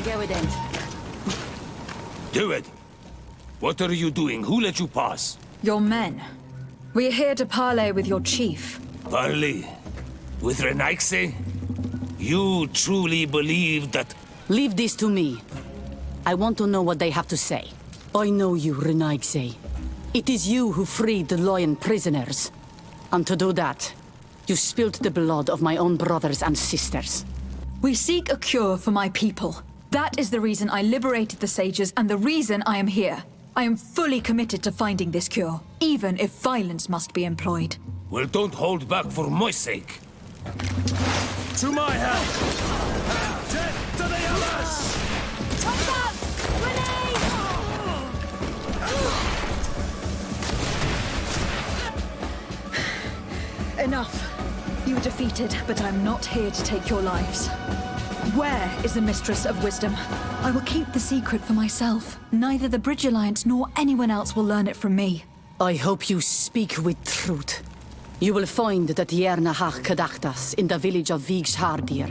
I go with it. Do it. What are you doing? Who let you pass? Your men. We're here to parley with your chief. Parley? With Renaigse? You truly believe that... Leave this to me. I want to know what they have to say. I know you, Renaigse. It is you who freed the lion prisoners. And to do that, you spilled the blood of my own brothers and sisters. We seek a cure for my people. That is the reason I liberated the sages and the reason I am here. I am fully committed to finding this cure, even if violence must be employed. Well, don't hold back for my sake. To my help! Death to the others! Enough. You were defeated, but I'm not here to take your lives. Where is the Mistress of Wisdom? I will keep the secret for myself. Neither the Bridge Alliance nor anyone else will learn it from me. I hope you speak with truth. You will find the Tiernahach Kadachtas in the village of Vigshardir,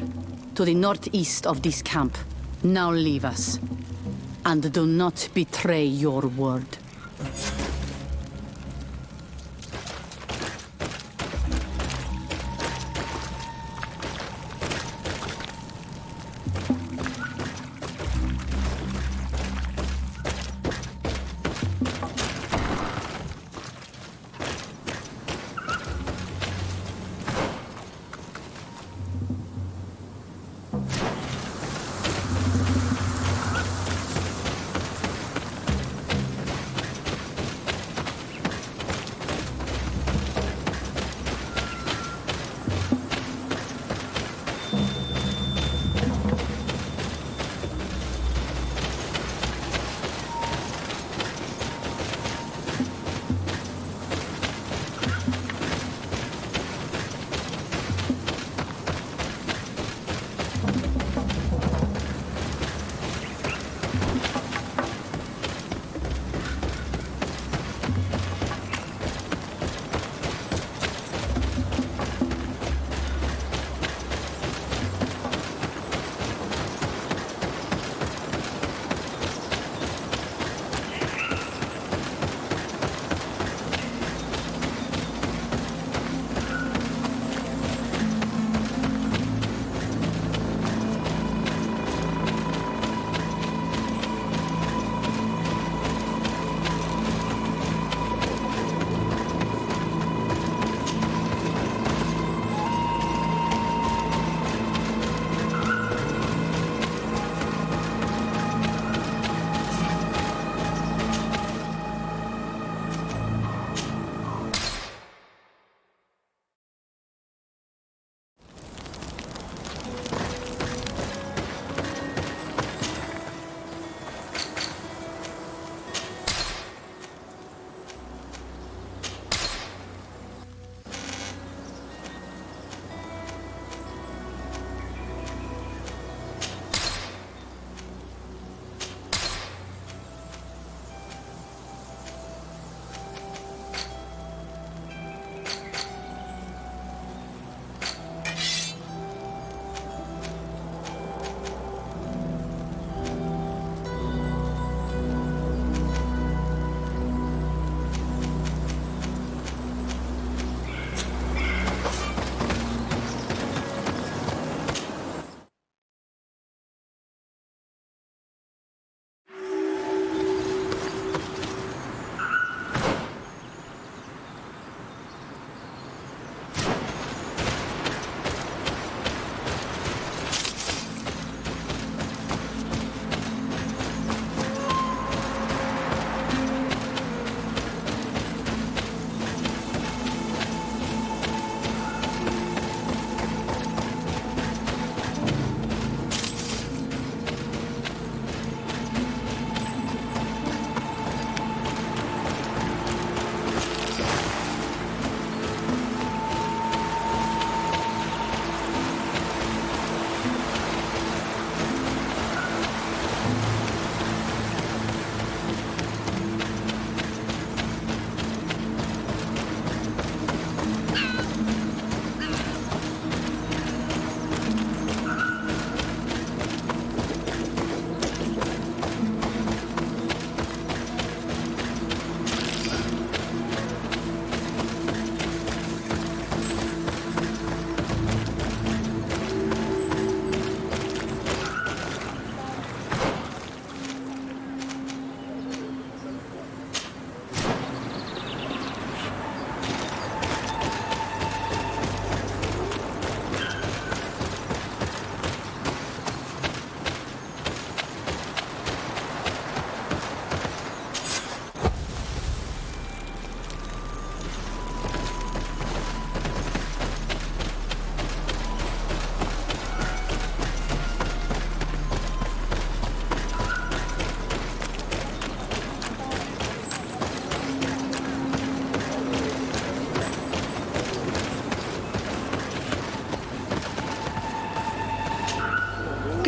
to the northeast of this camp. Now leave us. And do not betray your word.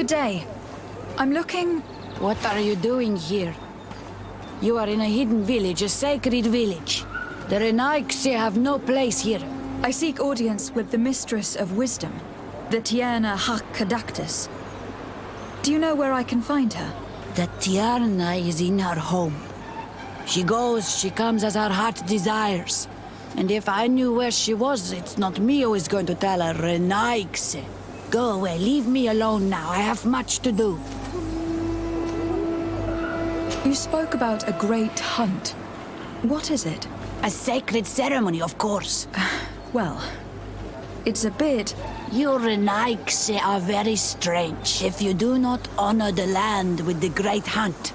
Good day. I'm looking... What are you doing here? You are in a hidden village, a sacred village. The Renaigse have no place here. I seek audience with the Mistress of Wisdom, the Tierna Hakkadaktus. Do you know where I can find her? The Tiarna is in her home. She goes, she comes as her heart desires. And if I knew where she was, it's not me who is going to tell her, Renaigse. Go away, leave me alone now. I have much to do. You spoke about a great hunt. What is it? A sacred ceremony, of course. Well, it's a bit... You Renaigse are very strange. If you do not honor the land with the great hunt,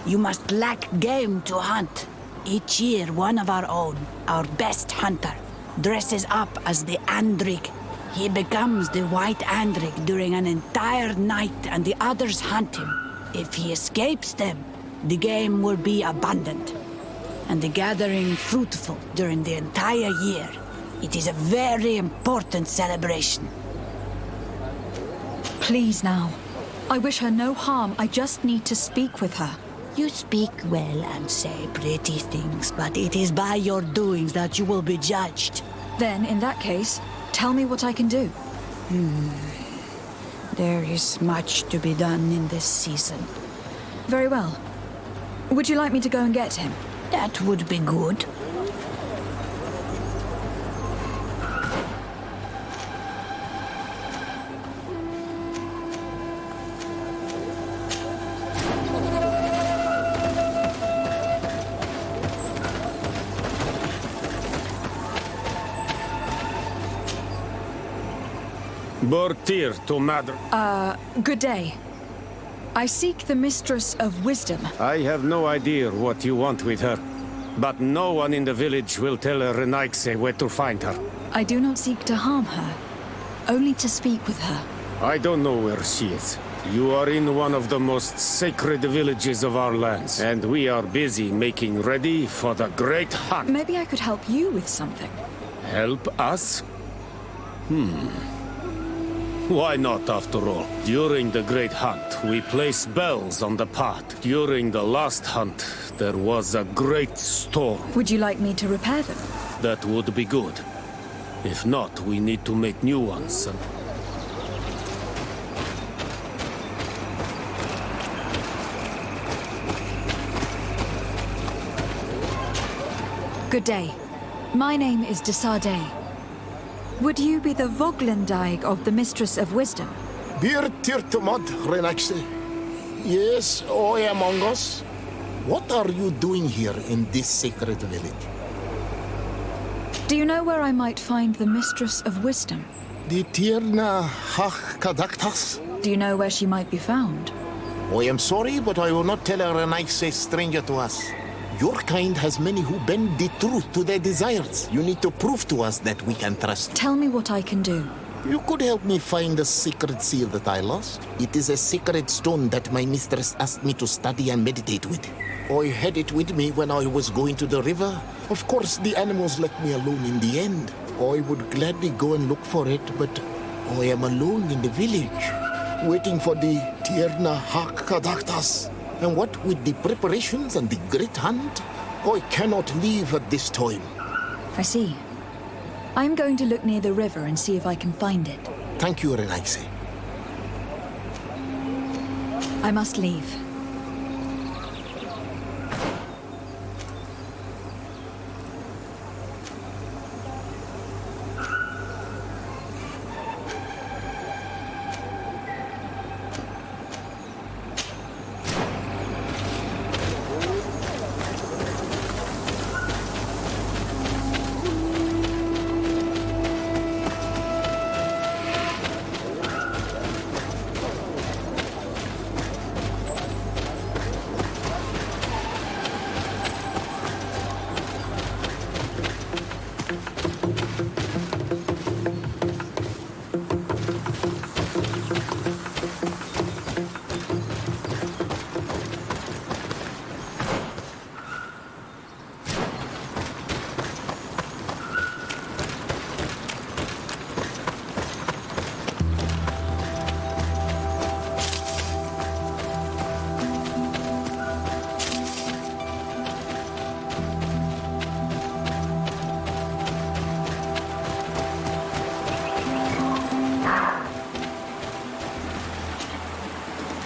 you must lack game to hunt. Each year, one of our own, our best hunter, dresses up as the Andrik. He becomes the White Andrik during an entire night and the others hunt him. If he escapes them, the game will be abundant and the gathering fruitful during the entire year. It is a very important celebration. Please now. I wish her no harm. I just need to speak with her. You speak well and say pretty things, but it is by your doings that you will be judged. Then, in that case, tell me what I can do. There is much to be done in this season. Very well. Would you like me to go and get him? That would be good. Bortir to Madr. Good day. I seek the Mistress of Wisdom. I have no idea what you want with her, but no one in the village will tell Renaigse where to find her. I do not seek to harm her, only to speak with her. I don't know where she is. You are in one of the most sacred villages of our lands, and we are busy making ready for the great hunt. Maybe I could help you with something. Help us? Why not, after all? During the Great Hunt, we place bells on the path. During the last hunt, there was a great storm. Would you like me to repair them? That would be good. If not, we need to make new ones. Good day. My name is Desade. Would you be the Voglendaig of the Mistress of Wisdom? Bir tirtumad, Renaigse. Yes, I among us. What are you doing here in this sacred village? Do you know where I might find the Mistress of Wisdom? The Tierna Hakkadaktus? Do you know where she might be found? I am sorry, but I will not tell a Renaigse stranger to us. Your kind has many who bend the truth to their desires. You need to prove to us that we can trust. Tell me what I can do. You could help me find the sacred seal that I lost. It is a sacred stone that my mistress asked me to study and meditate with. I had it with me when I was going to the river. Of course, the animals left me alone in the end. I would gladly go and look for it, but I am alone in the village, waiting for the Tierna Hakkadaktus. And what with the preparations and the great hunt, I cannot leave at this time. I see. I'm going to look near the river and see if I can find it. Thank you, Renaigse. I must leave.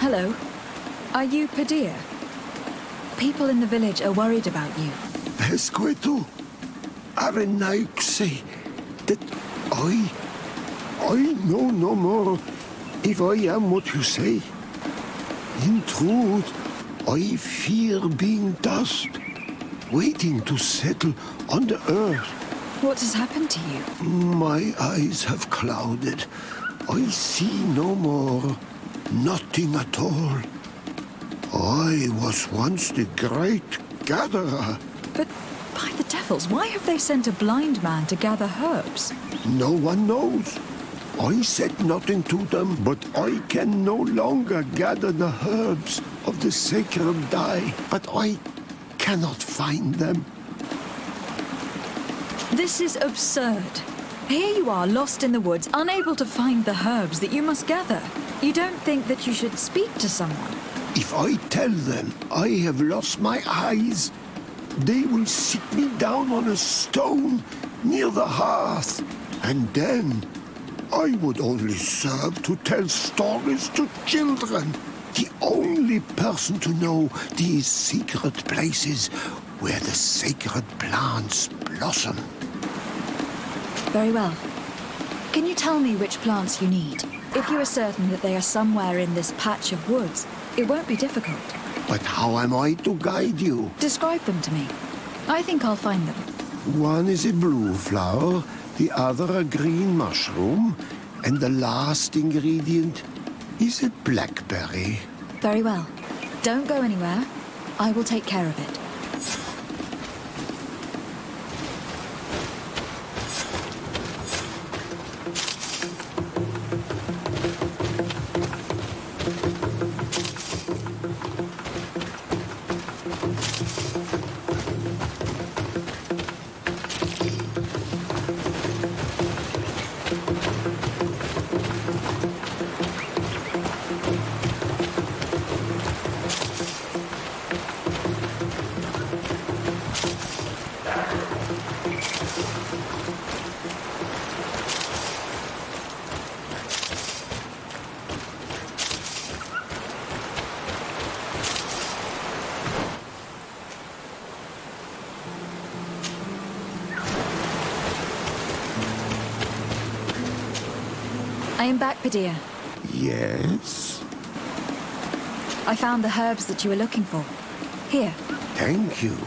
Hello. Are you Padilla? People in the village are worried about you. Pesqueto, Arenaixi, that I know no more if I am what you say. In truth, I fear being dust, waiting to settle on the earth. What has happened to you? My eyes have clouded. I see no more, nothing at all. I was once the great gatherer. But by the devils, why have they sent a blind man to gather herbs? No one knows. I said nothing to them, but I can no longer gather the herbs of the sacred dye. But I cannot find them. This is absurd. Here you are, lost in the woods, unable to find the herbs that you must gather. You don't think that you should speak to someone? If I tell them I have lost my eyes, they will sit me down on a stone near the hearth. And then I would only serve to tell stories to children. The only person to know these secret places where the sacred plants blossom. Very well. Can you tell me which plants you need? If you are certain that they are somewhere in this patch of woods, it won't be difficult. But how am I to guide you? Describe them to me. I think I'll find them. One is a blue flower, the other a green mushroom, and the last ingredient is a blackberry. Very well. Don't go anywhere. I will take care of it. I am back, Padilla. Yes? I found the herbs that you were looking for. Here. Thank you.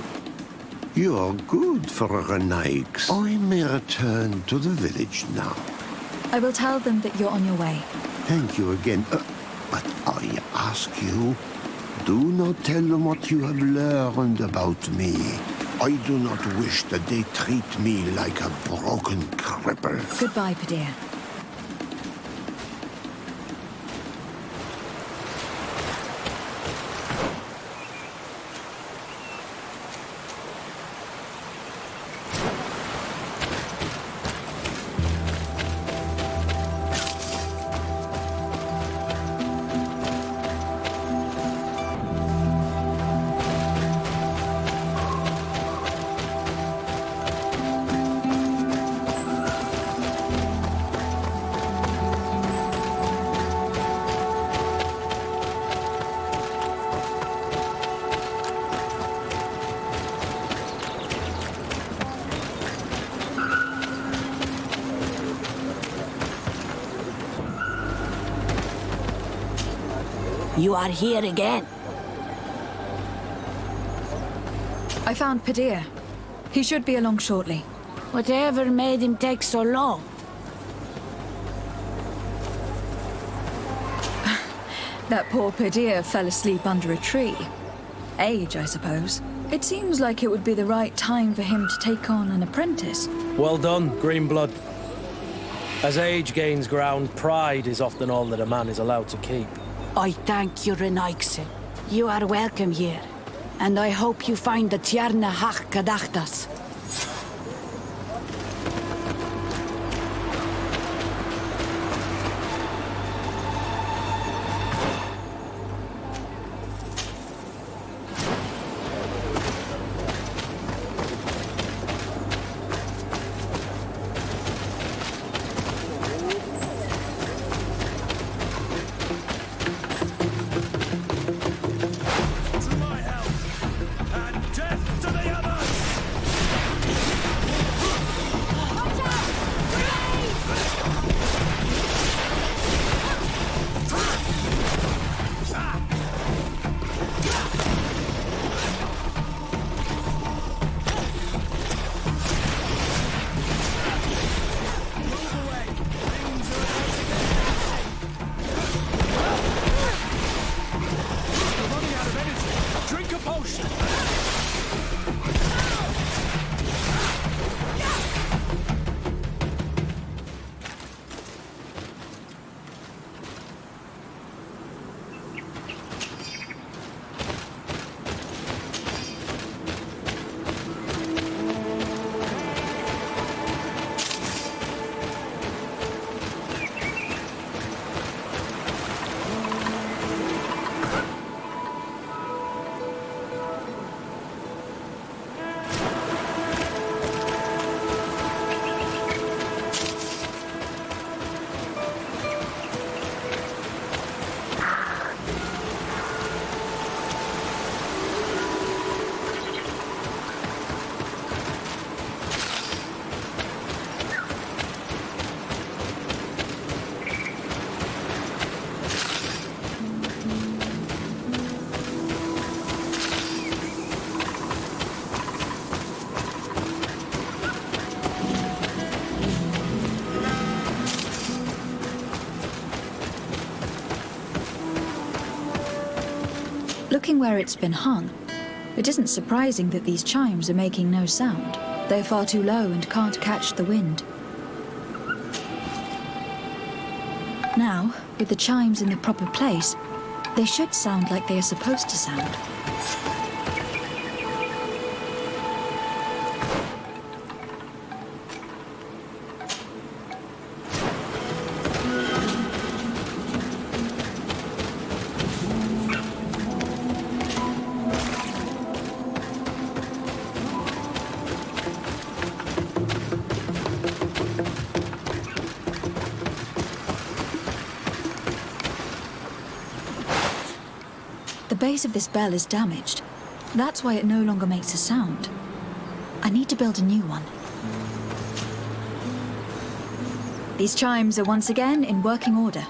You are good for a Renaix. I may return to the village now. I will tell them that you're on your way. Thank you again. But I ask you, do not tell them what you have learned about me. I do not wish that they treat me like a broken cripple. Goodbye, Padilla. You are here again. I found Padilla. He should be along shortly. Whatever made him take so long? That poor Padilla fell asleep under a tree. Age, I suppose. It seems like it would be the right time for him to take on an apprentice. Well done, Greenblood. As age gains ground, pride is often all that a man is allowed to keep. I thank you, Renaix. You are welcome here. And I hope you find the Tierna Hach Kadachtas. Looking where it's been hung, it isn't surprising that these chimes are making no sound. They're far too low and can't catch the wind. Now, with the chimes in the proper place, they should sound like they are supposed to sound. The base of this bell is damaged. That's why it no longer makes a sound. I need to build a new one. These chimes are once again in working order.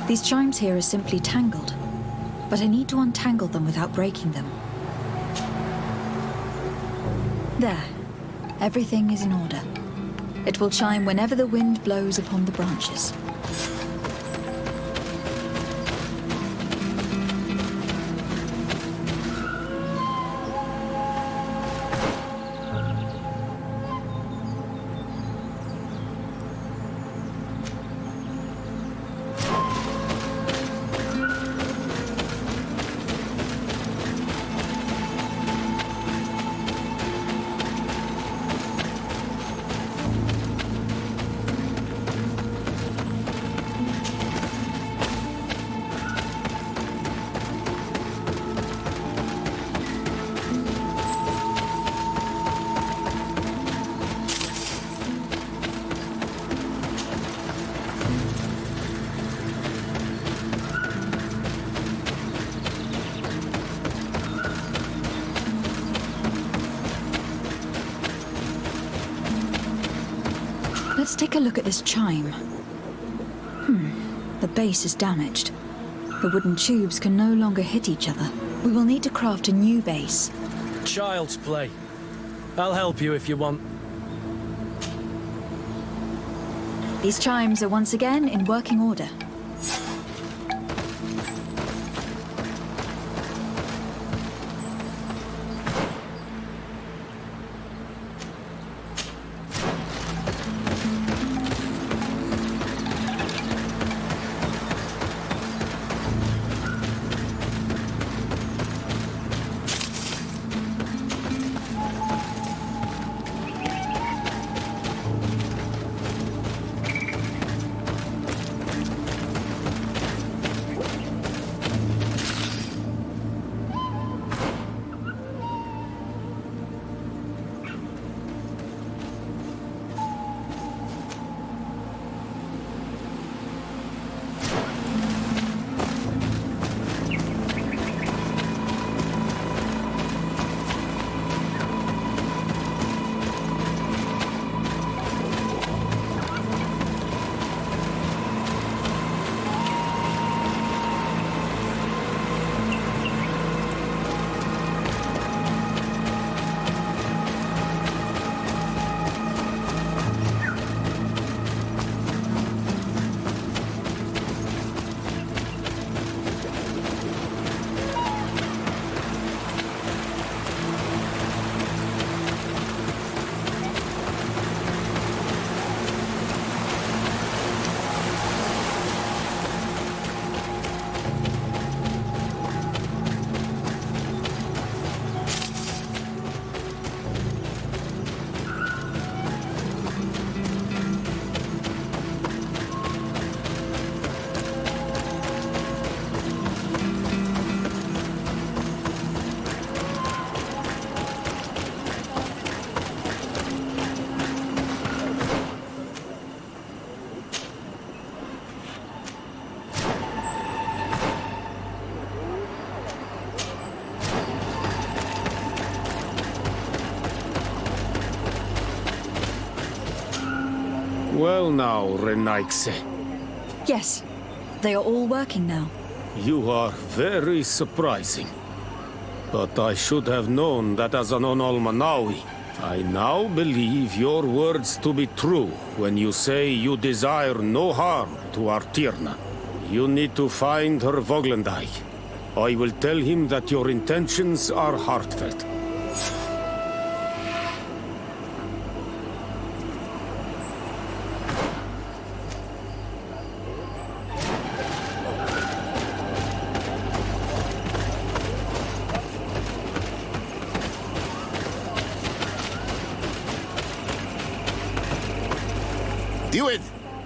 These chimes here are simply tangled, but I need to untangle them without breaking them. There. Everything is in order. It will chime whenever the wind blows upon the branches. Let's take a look at this chime. The base is damaged. The wooden tubes can no longer hit each other. We will need to craft a new base. Child's play. I'll help you if you want. These chimes are once again in working order. Well now, Renaigse. Yes, they are all working now. You are very surprising. But I should have known that as an Onolmanawi. I now believe your words to be true when you say you desire no harm to Artirna. You need to find her Voglandai. I will tell him that your intentions are heartfelt. Do it!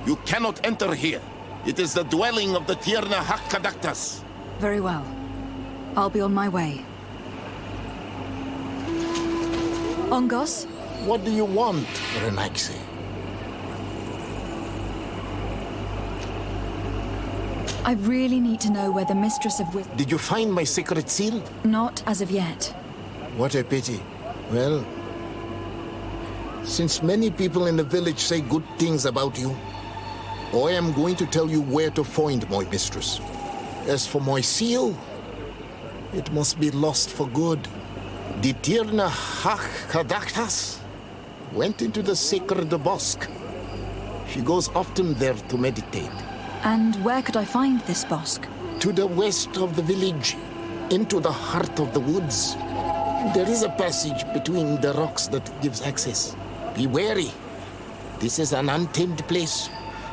You cannot enter here. It is the dwelling of the Tierna Hakkadaktas. Very well. I'll be on my way. Ongos? What do you want, Renaigse? I really need to know where the Mistress of Wisdom... Did you find my secret seal? Not as of yet. What a pity. Well, since many people in the village say good things about you, I am going to tell you where to find my mistress. As for my seal, it must be lost for good. The Tierna Hakkadaktas went into the sacred bosque. She goes often there to meditate. And where could I find this bosque? To the west of the village, into the heart of the woods. There is a passage between the rocks that gives access. Be wary. This is an untamed place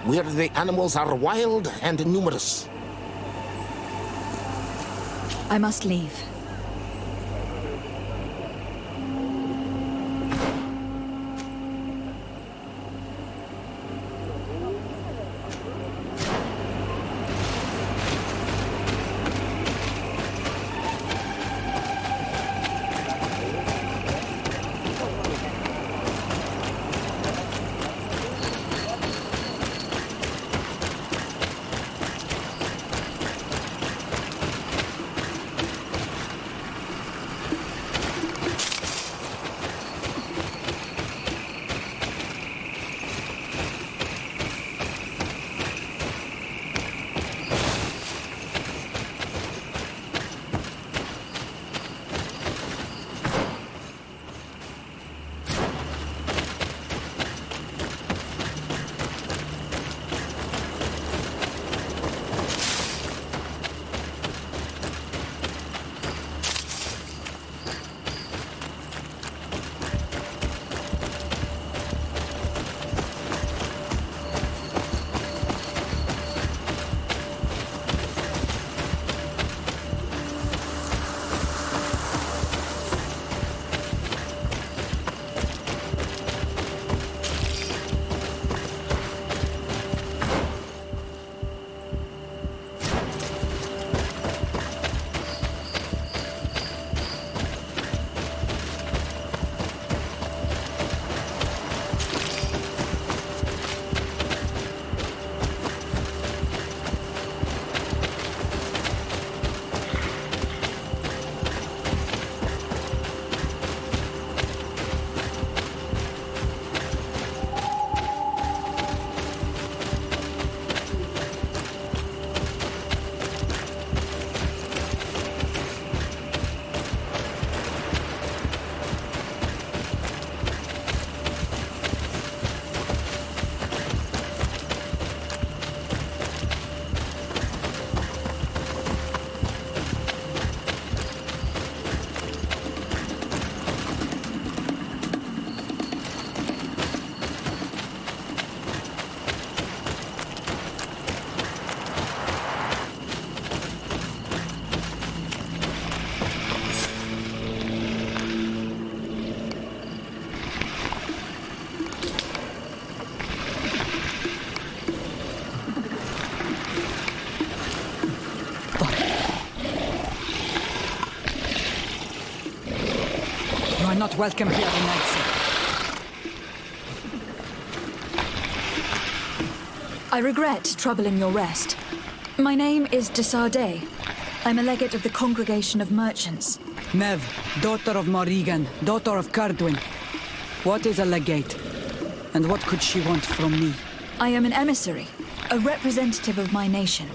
where the animals are wild and numerous. I must leave. not welcome here in Naxi. I regret troubling your rest. My name is Desardet. I'm a legate of the Congregation of Merchants. Mev, daughter of Morrigan, daughter of Cardwin. What is a legate? And what could she want from me? I am an emissary, a representative of my nation.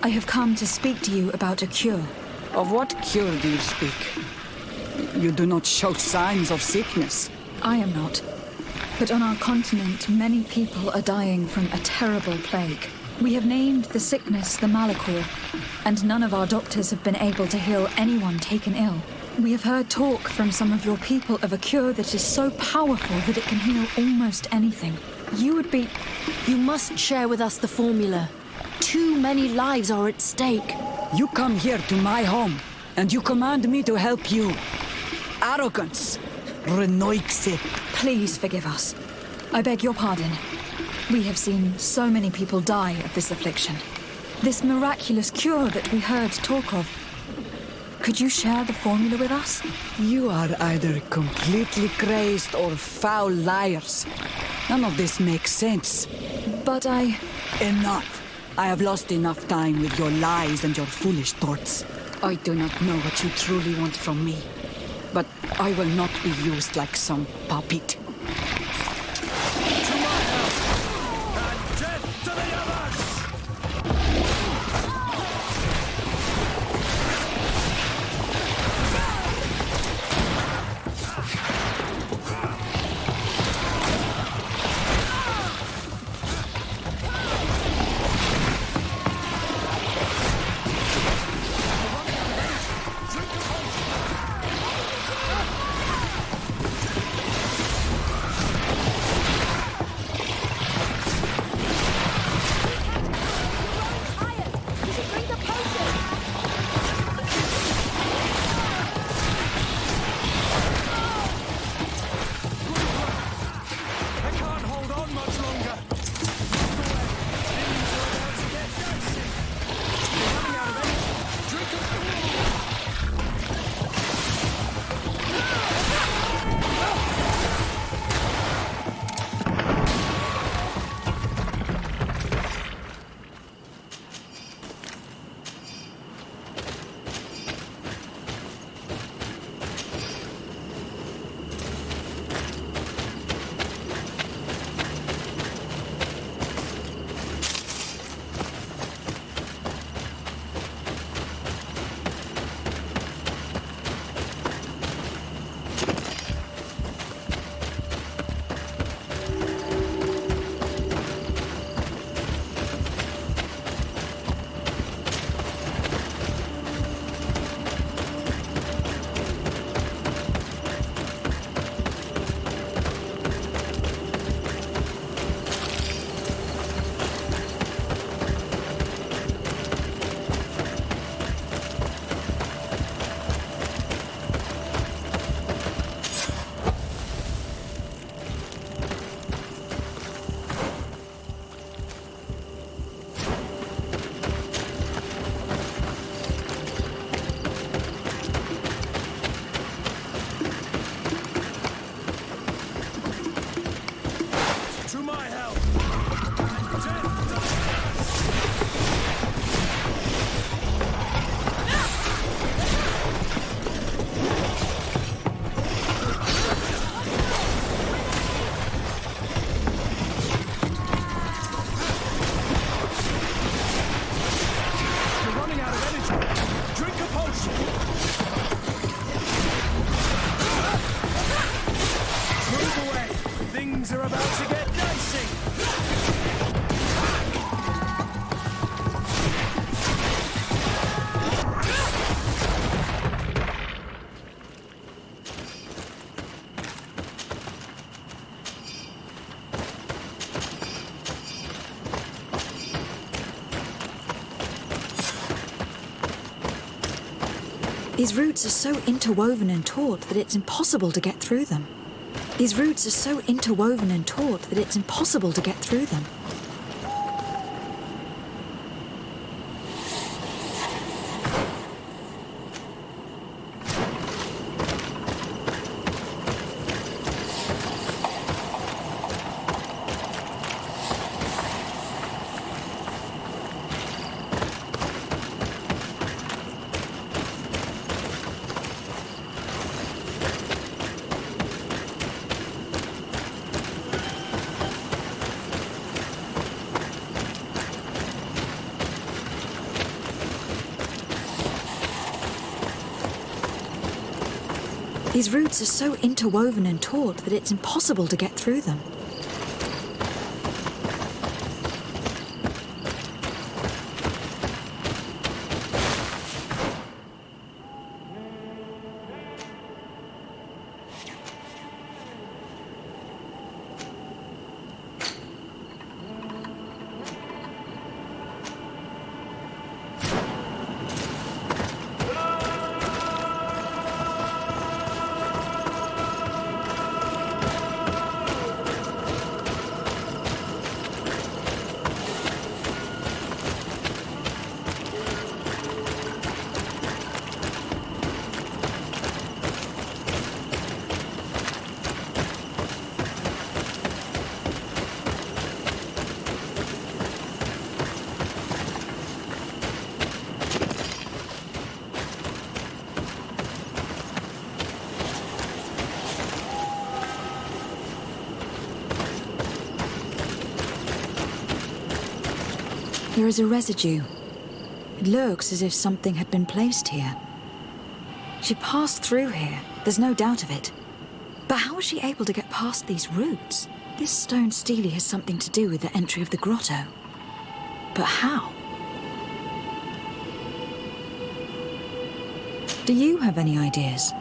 I have come to speak to you about a cure. Of what cure do you speak? You do not show signs of sickness. I am not. But on our continent, many people are dying from a terrible plague. We have named the sickness the Malachor, and none of our doctors have been able to heal anyone taken ill. We have heard talk from some of your people of a cure that is so powerful that it can heal almost anything. You must share with us the formula. Too many lives are at stake. You come here to my home, and you command me to help you. Arrogance. Renoixe. Please forgive us. I beg your pardon. We have seen so many people die of this affliction. This miraculous cure that we heard talk of. Could you share the formula with us? You are either completely crazed or foul liars. None of this makes sense. But Enough. I have lost enough time with your lies and your foolish thoughts. I do not know what you truly want from me. But I will not be used like some puppet. These roots are so interwoven and taut that it's impossible to get through them. These roots are so interwoven and taut that it's impossible to get through them. These roots are so interwoven and taut that it's impossible to get through them. There is a residue. It looks as if something had been placed here. She passed through here, there's no doubt of it. But how was she able to get past these roots? This stone stele has something to do with the entry of the grotto. But how? Do you have any ideas?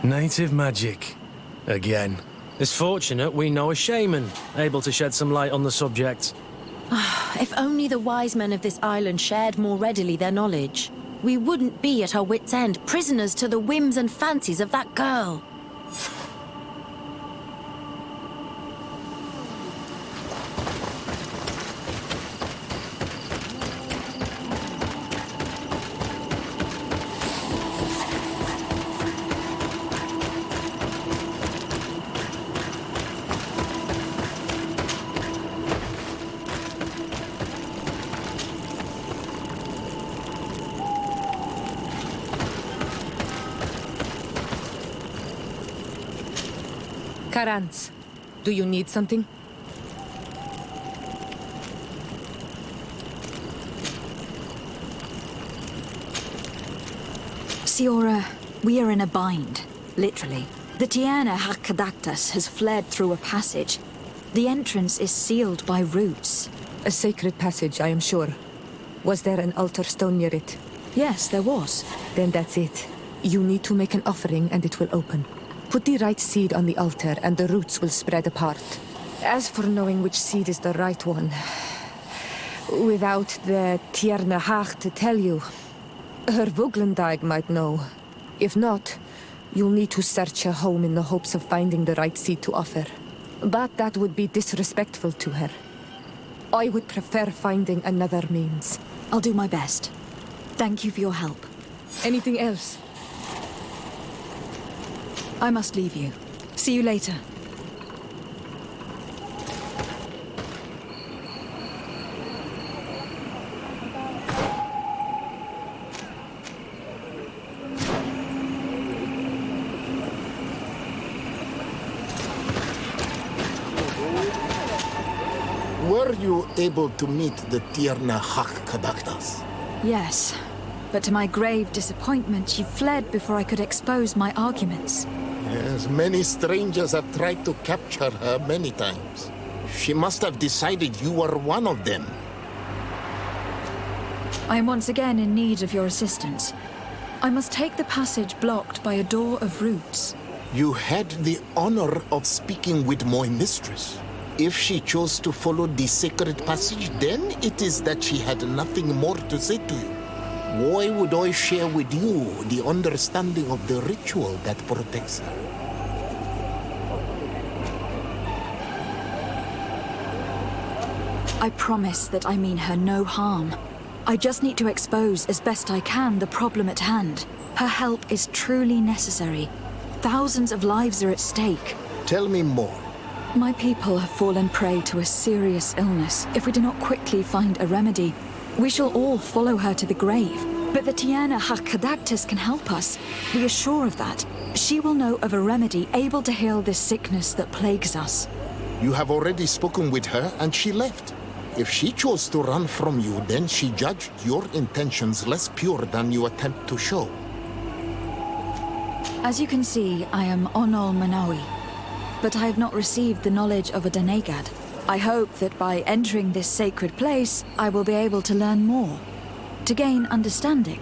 Native magic. Again. It's fortunate we know a shaman, able to shed some light on the subject. If only the wise men of this island shared more readily their knowledge, we wouldn't be at our wits' end, prisoners to the whims and fancies of that girl. Karans, do you need something? Siora, we are in a bind, literally. The Tiana Hakadaktas has fled through a passage. The entrance is sealed by roots. A sacred passage, I am sure. Was there an altar stone near it? Yes, there was. Then that's it. You need to make an offering and it will open. Put the right seed on the altar and the roots will spread apart. As for knowing which seed is the right one, without the Tierna Hach to tell you, her Voglendag might know. If not, you'll need to search her home in the hopes of finding the right seed to offer. But that would be disrespectful to her. I would prefer finding another means. I'll do my best. Thank you for your help. Anything else? I must leave you. See you later. Were you able to meet the Tierna Hakadaktas? Yes, but to my grave disappointment, she fled before I could expose my arguments. Yes, many strangers have tried to capture her many times. She must have decided you were one of them. I am once again in need of your assistance. I must take the passage blocked by a door of roots. You had the honor of speaking with my mistress. If she chose to follow the sacred passage, then it is that she had nothing more to say to you. Why would I share with you the understanding of the ritual that protects her? I promise that I mean her no harm. I just need to expose as best I can the problem at hand. Her help is truly necessary. Thousands of lives are at stake. Tell me more. My people have fallen prey to a serious illness. If we do not quickly find a remedy, we shall all follow her to the grave. But the Tiana Hakadaktas can help us. We are sure of that. She will know of a remedy able to heal this sickness that plagues us. You have already spoken with her and she left. If she chose to run from you, then she judged your intentions less pure than you attempt to show. As you can see, I am Onol Manawi, but I have not received the knowledge of a Denegad. I hope that by entering this sacred place, I will be able to learn more, to gain understanding.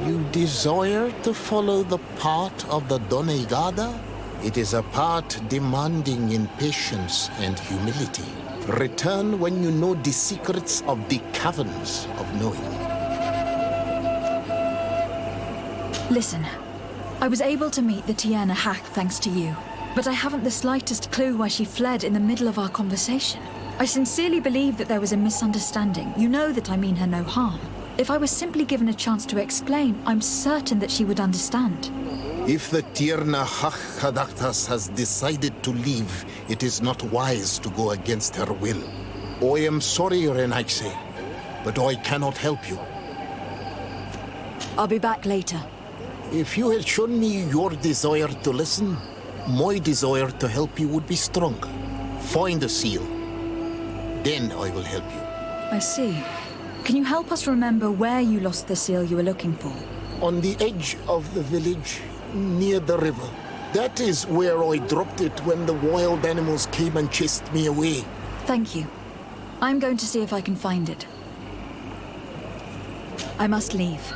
You desire to follow the path of the Donegada? It is a path demanding in patience and humility. Return when you know the secrets of the caverns of knowing. Listen, I was able to meet the Tierna Hack thanks to you, but I haven't the slightest clue why she fled in the middle of our conversation. I sincerely believe that there was a misunderstanding. You know that I mean her no harm. If I was simply given a chance to explain, I'm certain that she would understand. If the Tierna Hakkadaktas has decided to leave, it is not wise to go against her will. I am sorry, Renaikse, but I cannot help you. I'll be back later. If you had shown me your desire to listen, my desire to help you would be stronger. Find the seal. Then I will help you. I see. Can you help us remember where you lost the seal you were looking for? On the edge of the village, near the river. That is where I dropped it when the wild animals came and chased me away. Thank you. I'm going to see if I can find it. I must leave.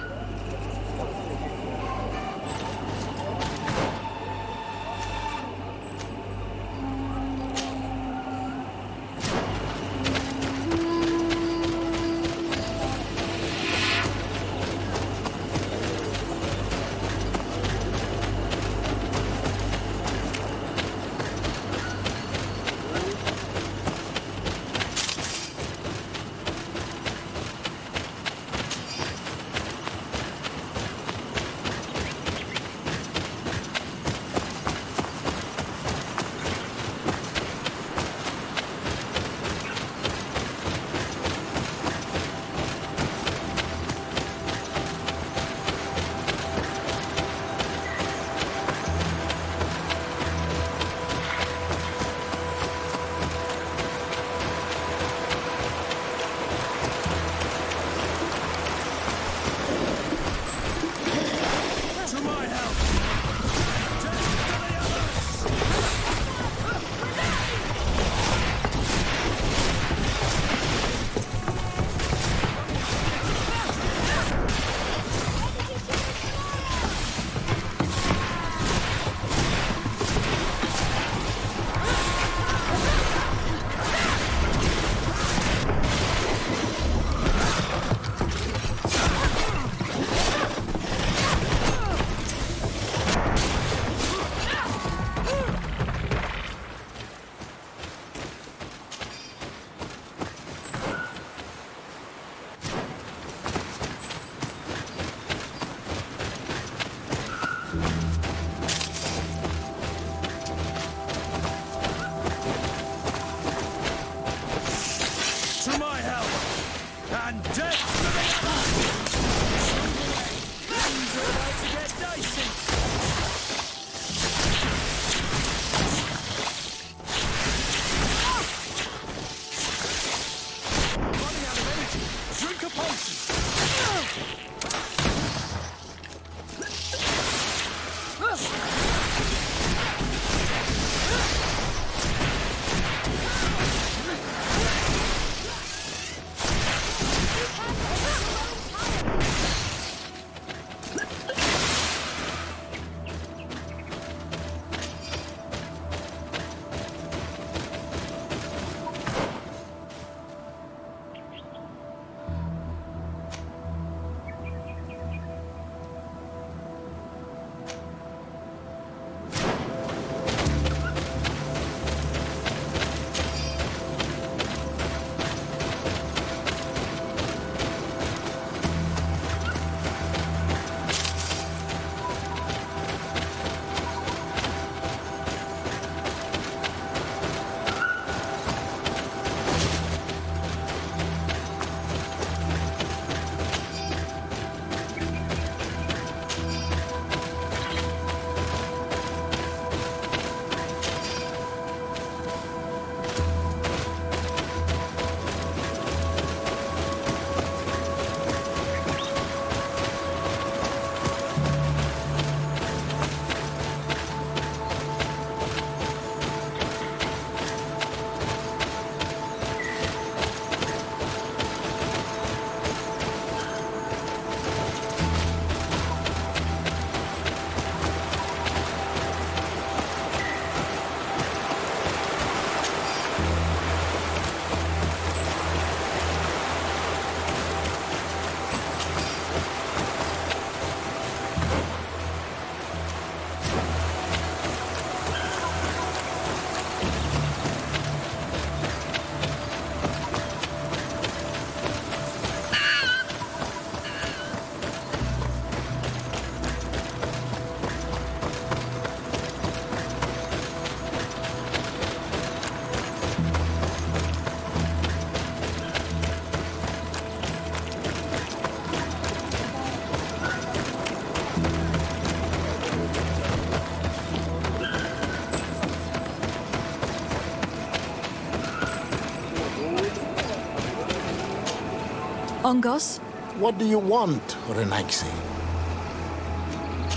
Ongos, What do you want, Renaigse?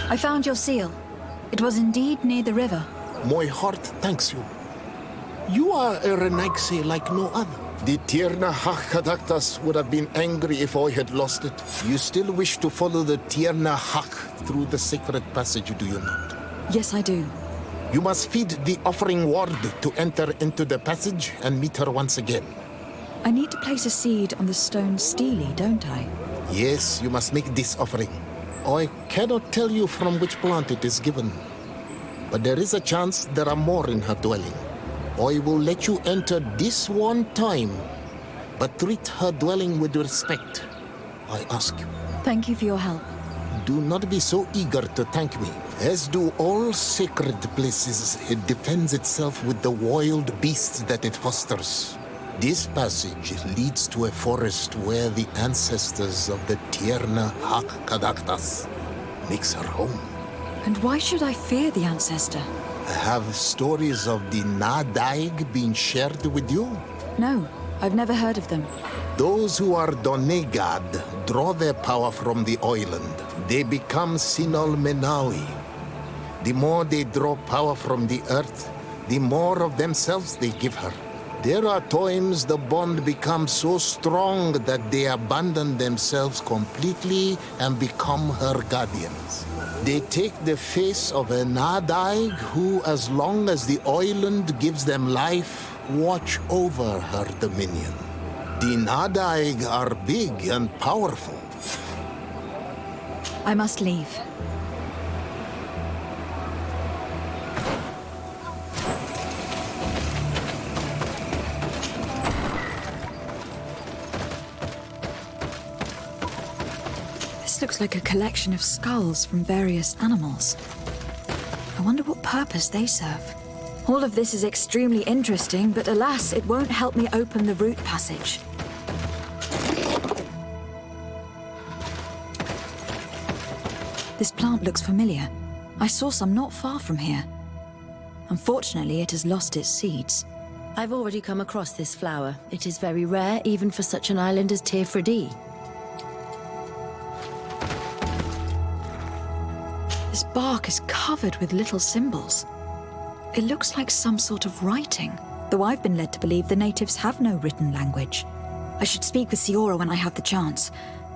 I found your seal. It was indeed near the river. My heart thanks you. You are a Renaigse like no other. The Tierna Hakadaktas would have been angry if I had lost it. You still wish to follow the Tierna Hak through the sacred passage, do you not? Yes, I do. You must feed the offering ward to enter into the passage and meet her once again. I need to place a seed on the stone stele, don't I? Yes, you must make this offering. I cannot tell you from which plant it is given, but there is a chance there are more in her dwelling. I will let you enter this one time, but treat her dwelling with respect, I ask you. Thank you for your help. Do not be so eager to thank me. As do all sacred places, it defends itself with the wild beasts that it fosters. This passage leads to a forest where the ancestors of the Tierna Hakkadaktas makes her home. And why should I fear the ancestor? Have stories of the Nadaig been shared with you? No, I've never heard of them. Those who are Donegad draw their power from the island. They become Sinol Menawi. The more they draw power from the earth, the more of themselves they give her. There are times the bond becomes so strong that they abandon themselves completely and become her guardians. They take the face of a Nadaig who, as long as the island gives them life, watch over her dominion. The Nadaig are big and powerful. I must leave. This looks like a collection of skulls from various animals. I wonder what purpose they serve. All of this is extremely interesting, but alas, it won't help me open the root passage. This plant looks familiar. I saw some not far from here. Unfortunately, it has lost its seeds. I've already come across this flower. It is very rare, even for such an island as Tirfredi. This bark is covered with little symbols. It looks like some sort of writing, though I've been led to believe the natives have no written language. I should speak with Siora when I have the chance.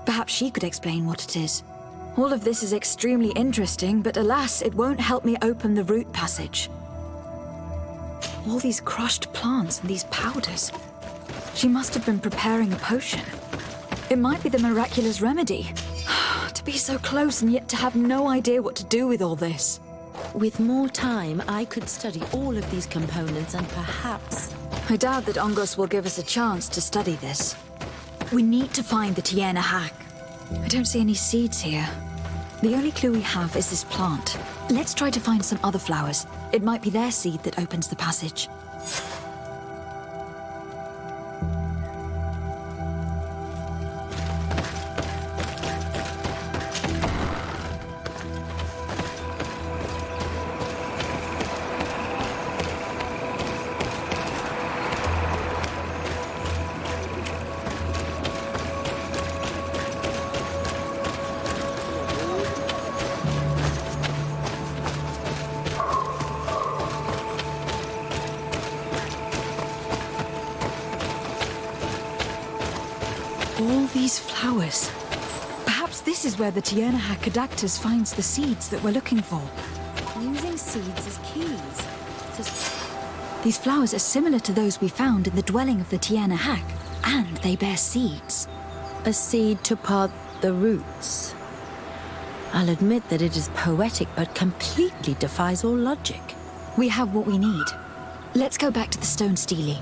Perhaps she could explain what it is. All of this is extremely interesting, but alas, it won't help me open the root passage. All these crushed plants and these powders. She must have been preparing a potion. It might be the miraculous remedy. To be so close and yet to have no idea what to do with all this. With more time, I could study all of these components and perhaps... I doubt that Ongos will give us a chance to study this. We need to find the Tierna Hak. I don't see any seeds here. The only clue we have is this plant. Let's try to find some other flowers. It might be their seed that opens the passage. All these flowers. Perhaps this is where the Tierna Hakkadaktas finds the seeds that we're looking for. Using seeds as keys. These flowers are similar to those we found in the dwelling of the Tierna Hak, and they bear seeds. A seed to part the roots. I'll admit that it is poetic, but completely defies all logic. We have what we need. Let's go back to the stone stele.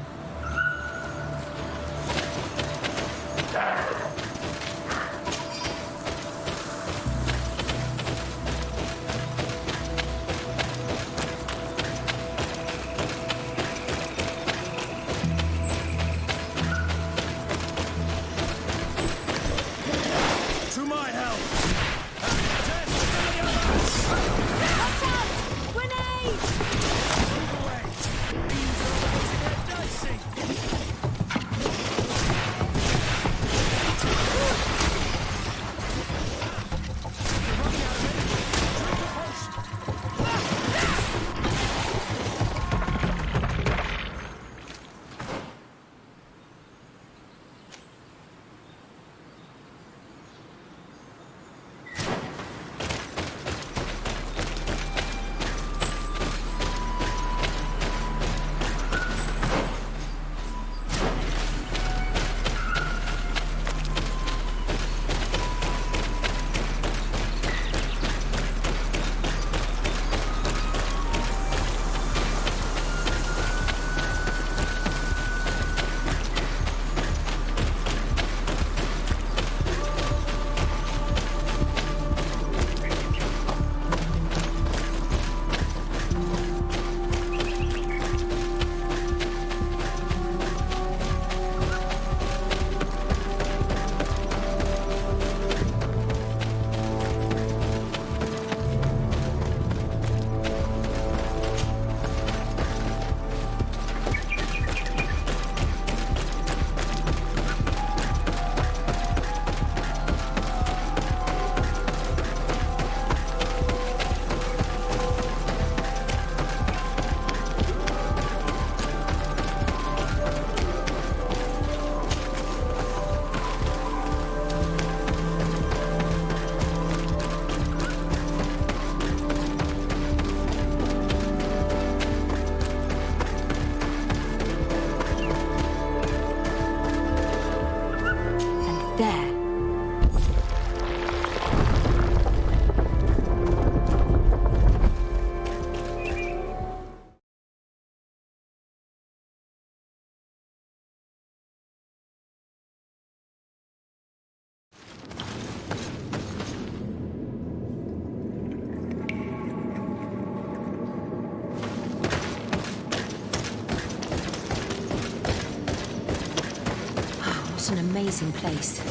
promising place.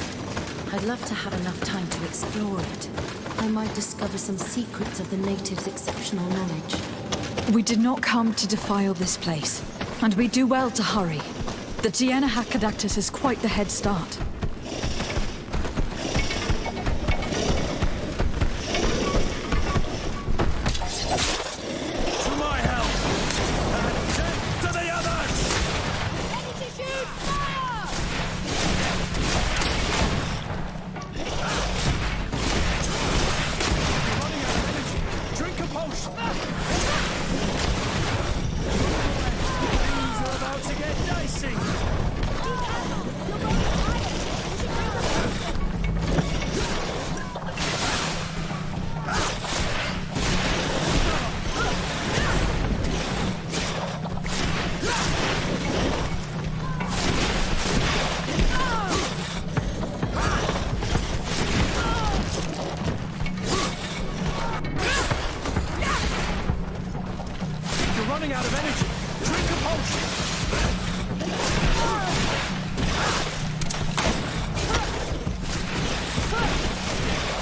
I'd love to have enough time to explore it. I might discover some secrets of the natives' exceptional knowledge. We did not come to defile this place, and we do well to hurry. The Diana Hakkadactus is quite the head start. To my help! And death to the others! Ready to shoot! Fire! Running out of energy! Drink a potion! Things are about to get dicey! You're running out of energy! Drink a potion!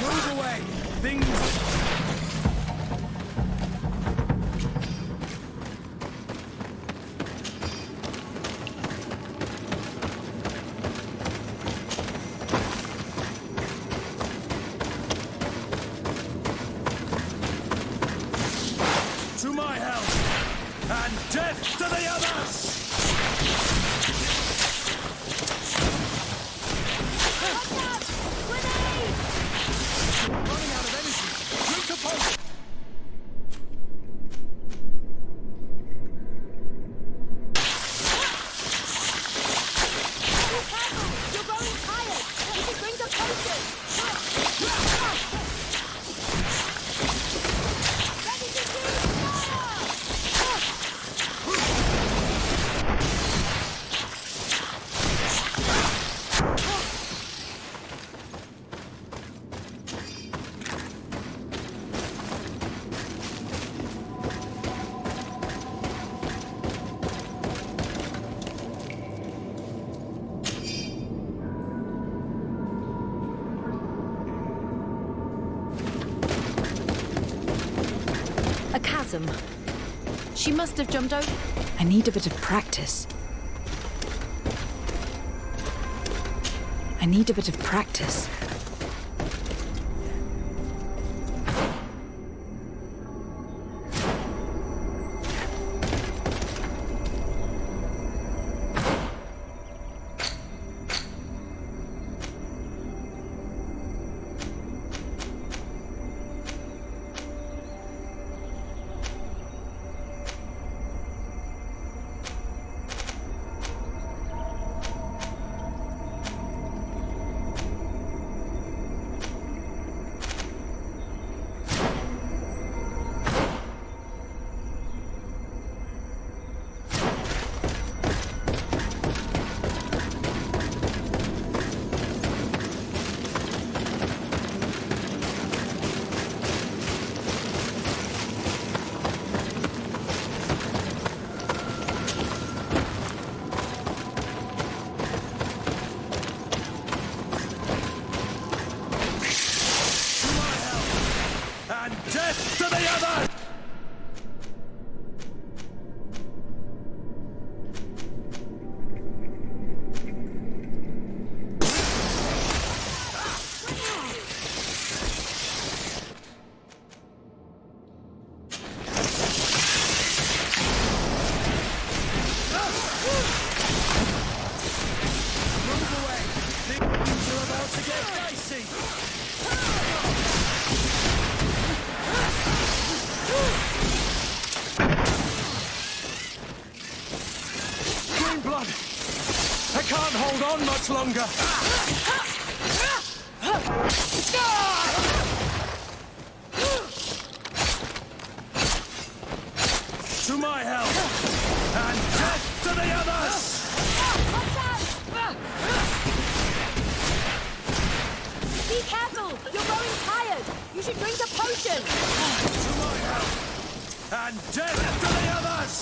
Move away! Things... To my help! And death to the others! Running out of energy! Drink a potion! You're growing tired! You should drink a potion! Ready to shoot! Fire! A chasm. She must have jumped over. I need a bit of practice. I need a bit of practice. Death to the others! Move away! Things are about to get dicey! Green blood! I can't hold on much longer! To my help! And death to the others! Be careful! You're growing tired! You should drink a potion! To my help! And death to the others!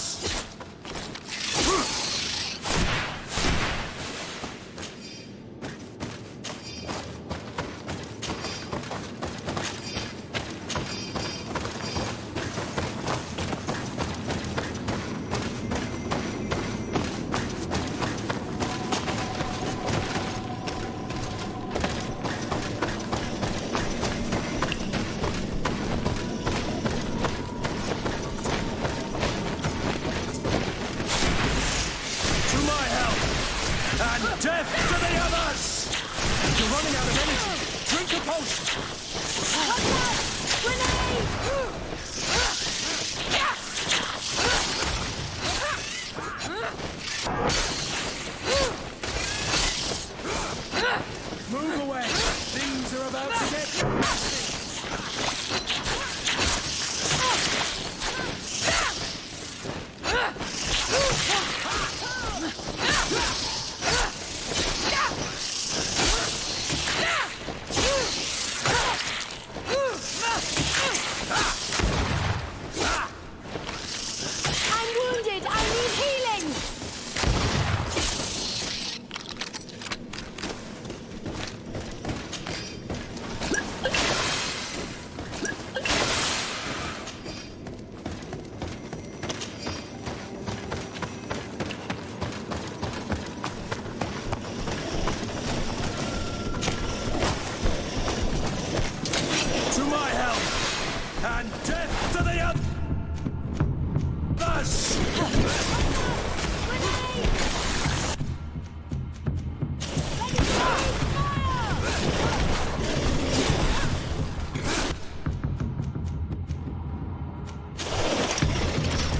And death to the others!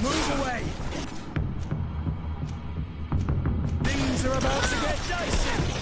Move away! Things are about to get dicey!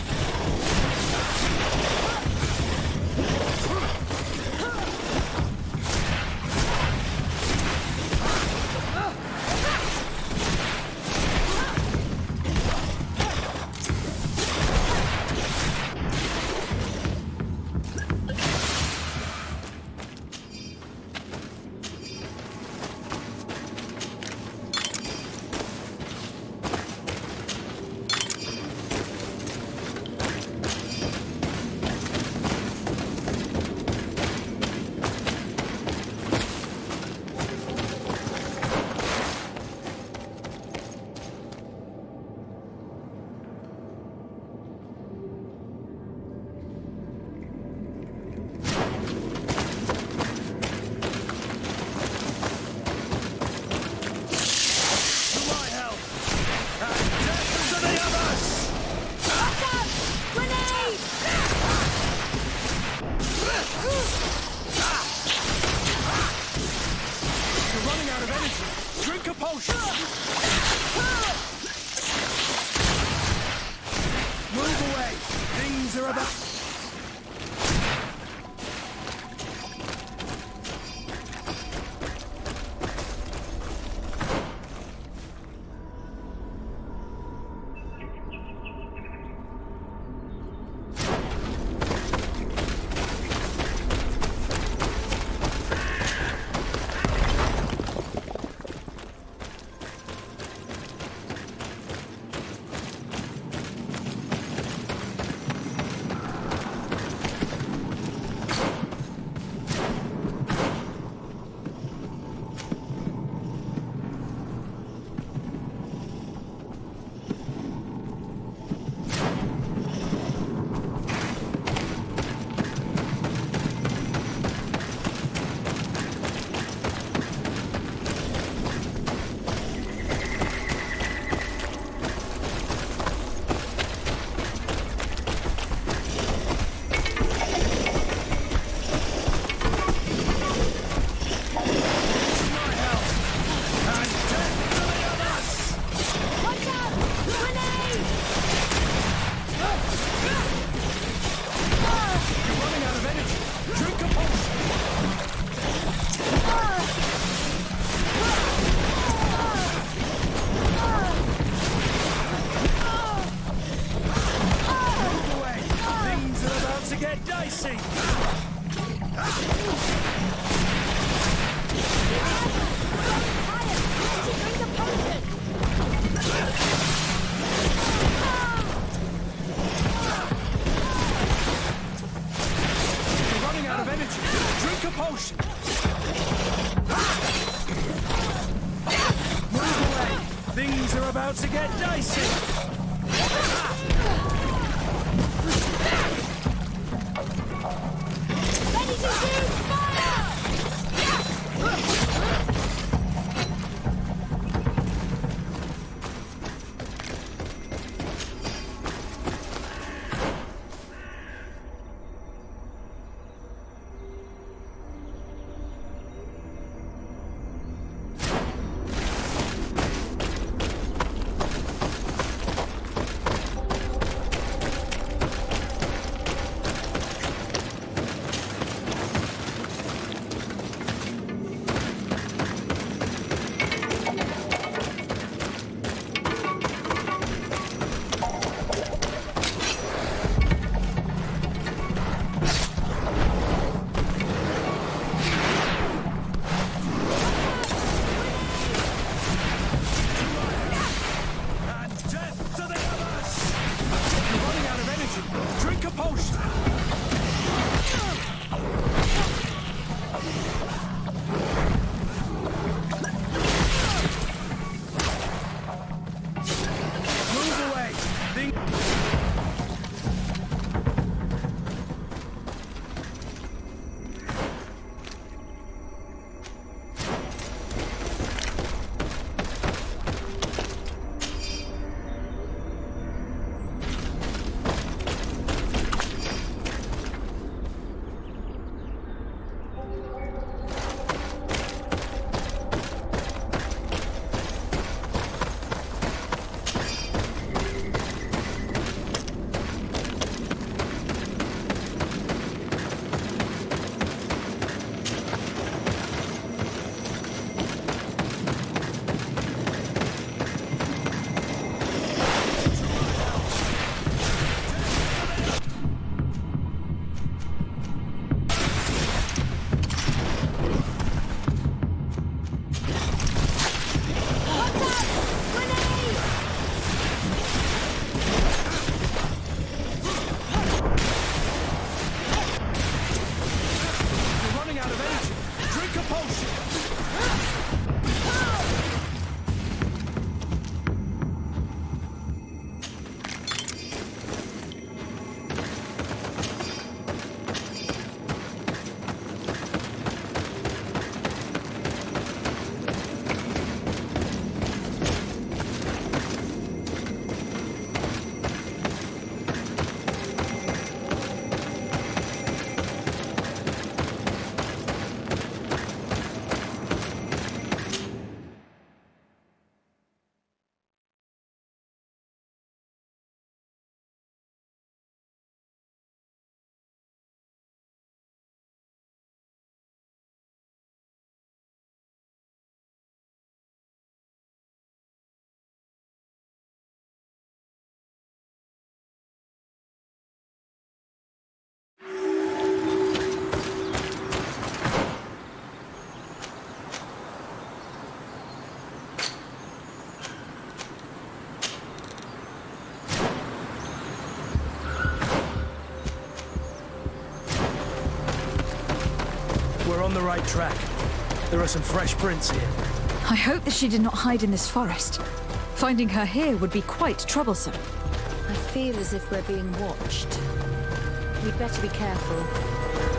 Things are about to get dicey! Ready to shoot! Fire! We're on the right track. There are some fresh prints here. I hope that she did not hide in this forest. Finding her here would be quite troublesome. I feel as if we're being watched. We'd better be careful.